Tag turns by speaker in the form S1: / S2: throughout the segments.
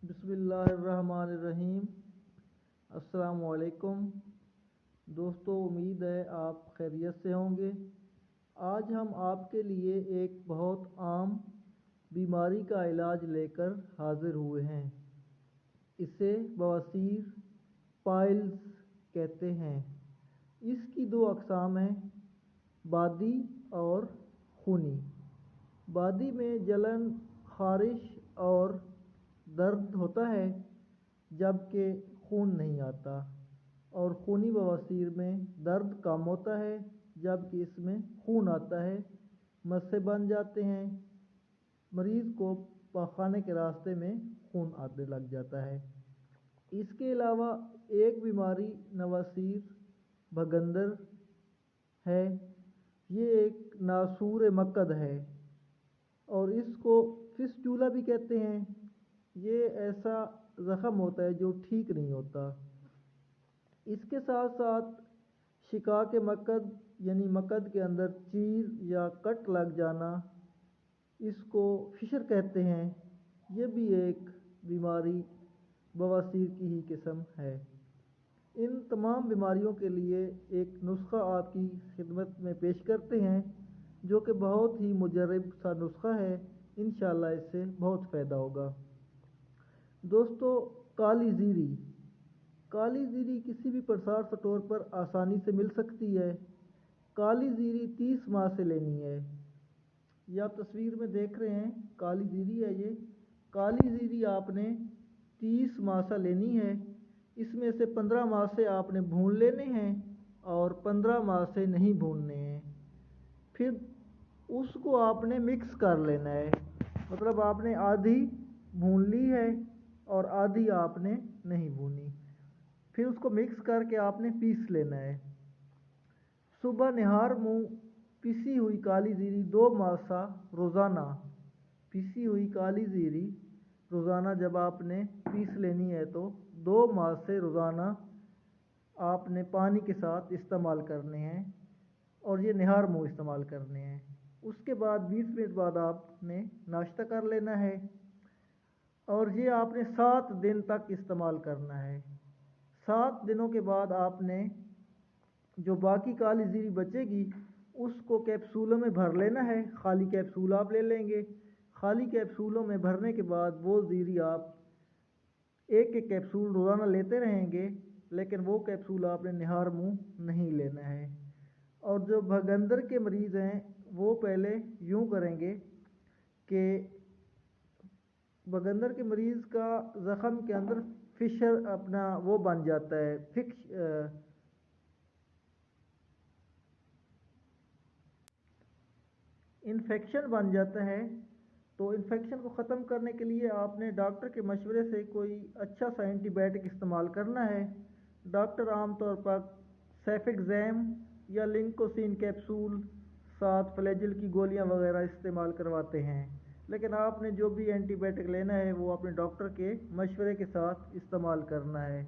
S1: بسم اللہ الرحمن الرحیم۔ السلام علیکم دوستو، امید ہے آپ خیریت سے ہوں گے۔ آج ہم آپ کے لیے ایک بہت عام بیماری کا علاج لے کر حاضر ہوئے ہیں۔ اسے بواسیر پائلز کہتے ہیں۔ اس کی دو اقسام ہیں، بادی اور خونی۔ بادی میں جلن، خارش اور درد ہوتا ہے جبکہ خون نہیں آتا، اور خونی بواسیر میں درد کم ہوتا ہے جبکہ اس میں خون آتا ہے، مسے بن جاتے ہیں، مریض کو پاخانے کے راستے میں خون آنے لگ جاتا ہے۔ اس کے علاوہ ایک بیماری نواسیر بھگندر ہے۔ یہ ایک ناسور مکد ہے اور اس کو فسٹولا بھی کہتے ہیں۔ یہ ایسا زخم ہوتا ہے جو ٹھیک نہیں ہوتا۔ اس کے ساتھ ساتھ شقاق مکد یعنی مکد کے اندر چیر یا کٹ لگ جانا، اس کو فشر کہتے ہیں۔ یہ بھی ایک بیماری بواسیر کی ہی قسم ہے۔ ان تمام بیماریوں کے لیے ایک نسخہ آپ کی خدمت میں پیش کرتے ہیں جو کہ بہت ہی مجرب سا نسخہ ہے۔ انشاءاللہ اس سے بہت فائدہ ہوگا۔ دوستو، کالی زیری۔ کالی زیری کسی بھی پرسار سٹور پر آسانی سے مل سکتی ہے۔ کالی زیری 30 ماہ سے لینی ہے۔ یہ آپ تصویر میں دیکھ رہے ہیں، کالی زیری ہے یہ۔ کالی زیری آپ نے 30 ماہ سے لینی ہے۔ اس میں سے 15 ماہ سے آپ نے بھون لینے ہیں اور 15 ماہ سے نہیں بھوننے ہیں۔ پھر اس کو آپ نے مکس کر لینا ہے، مطلب آپ نے آدھی بھون لی ہے اور آدھی آپ نے نہیں بھونی۔ پھر اس کو مکس کر کے آپ نے پیس لینا ہے۔ صبح نہار منہ پیسی ہوئی کالی زیری 2 ماسہ روزانہ، پیسی ہوئی کالی زیری روزانہ جب آپ نے پیس لینی ہے تو 2 ماہ سے روزانہ آپ نے پانی کے ساتھ استعمال کرنے ہیں، اور یہ نہار منہ استعمال کرنے ہیں۔ اس کے بعد 20 منٹ بعد آپ نے ناشتہ کر لینا ہے، اور یہ آپ نے 7 دن تک استعمال کرنا ہے۔ 7 دنوں کے بعد آپ نے جو باقی کالی زیری بچے گی اس کو کیپسولوں میں بھر لینا ہے۔ خالی کیپسول آپ لے لیں گے۔ خالی کیپسولوں میں بھرنے کے بعد وہ زیری آپ ایک ایک کیپسول روزانہ لیتے رہیں گے، لیکن وہ کیپسول آپ نے نہار منہ نہیں لینا ہے۔ اور جو بھگندر کے مریض ہیں وہ پہلے یوں کریں گے کہ بھگندر کے مریض کا زخم کے اندر فشر اپنا وہ بن جاتا ہے، انفیکشن بن جاتا ہے۔ تو انفیکشن کو ختم کرنے کے لیے آپ نے ڈاکٹر کے مشورے سے کوئی اچھا سا اینٹی بائیوٹک استعمال کرنا ہے۔ ڈاکٹر عام طور پر سیفکزیم یا لنکوسین کیپسول، ساتھ فلیجل کی گولیاں وغیرہ استعمال کرواتے ہیں، لیکن آپ نے جو بھی اینٹی بائیوٹک لینا ہے وہ اپنے ڈاکٹر کے مشورے کے ساتھ استعمال کرنا ہے۔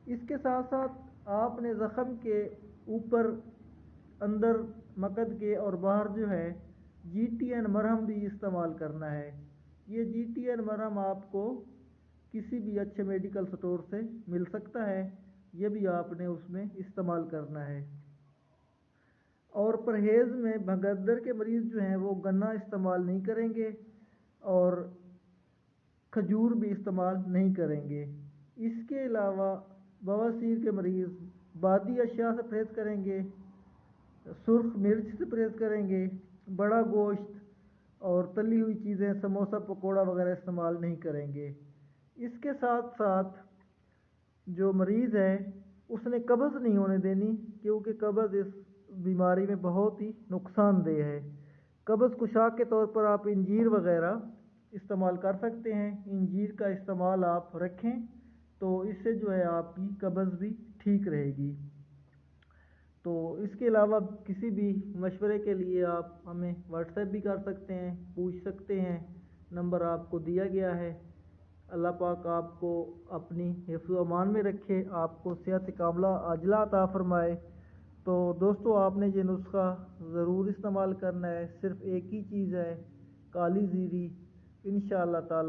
S1: اس کے ساتھ ساتھ آپ نے زخم کے اوپر، اندر مکد کے اور باہر جو ہے جی ٹی این مرہم بھی استعمال کرنا ہے۔ یہ جی ٹی این مرہم آپ کو کسی بھی اچھے میڈیکل سٹور سے مل سکتا ہے، یہ بھی آپ نے اس میں استعمال کرنا ہے۔ اور پرہیز میں بھگندر کے مریض جو ہیں وہ گنا استعمال نہیں کریں گے اور کھجور بھی استعمال نہیں کریں گے۔ اس کے علاوہ بواسیر کے مریض بادی اشیاء سے پرہیز کریں گے، سرخ مرچ سے پرہیز کریں گے، بڑا گوشت اور تلی ہوئی چیزیں، سموسہ پکوڑا وغیرہ استعمال نہیں کریں گے۔ اس کے ساتھ ساتھ جو مریض ہے اس نے قبض نہیں ہونے دینی، کیونکہ قبض اس بیماری میں بہت ہی نقصان دہ ہے۔ قبض کشا کے طور پر آپ انجیر وغیرہ استعمال کر سکتے ہیں۔ انجیر کا استعمال آپ رکھیں تو اس سے جو ہے آپ کی قبض بھی ٹھیک رہے گی۔ تو اس کے علاوہ کسی بھی مشورے کے لیے آپ ہمیں واٹس ایپ بھی کر سکتے ہیں، پوچھ سکتے ہیں، نمبر آپ کو دیا گیا ہے۔ اللہ پاک آپ کو اپنی حفظ و امان میں رکھے، آپ کو صحت کاملہ عاجلہ عطا فرمائے۔ تو دوستو، آپ نے یہ نسخہ ضرور استعمال کرنا ہے۔ صرف ایک ہی چیز ہے، کالی زیری۔ انشاءاللہ تعالی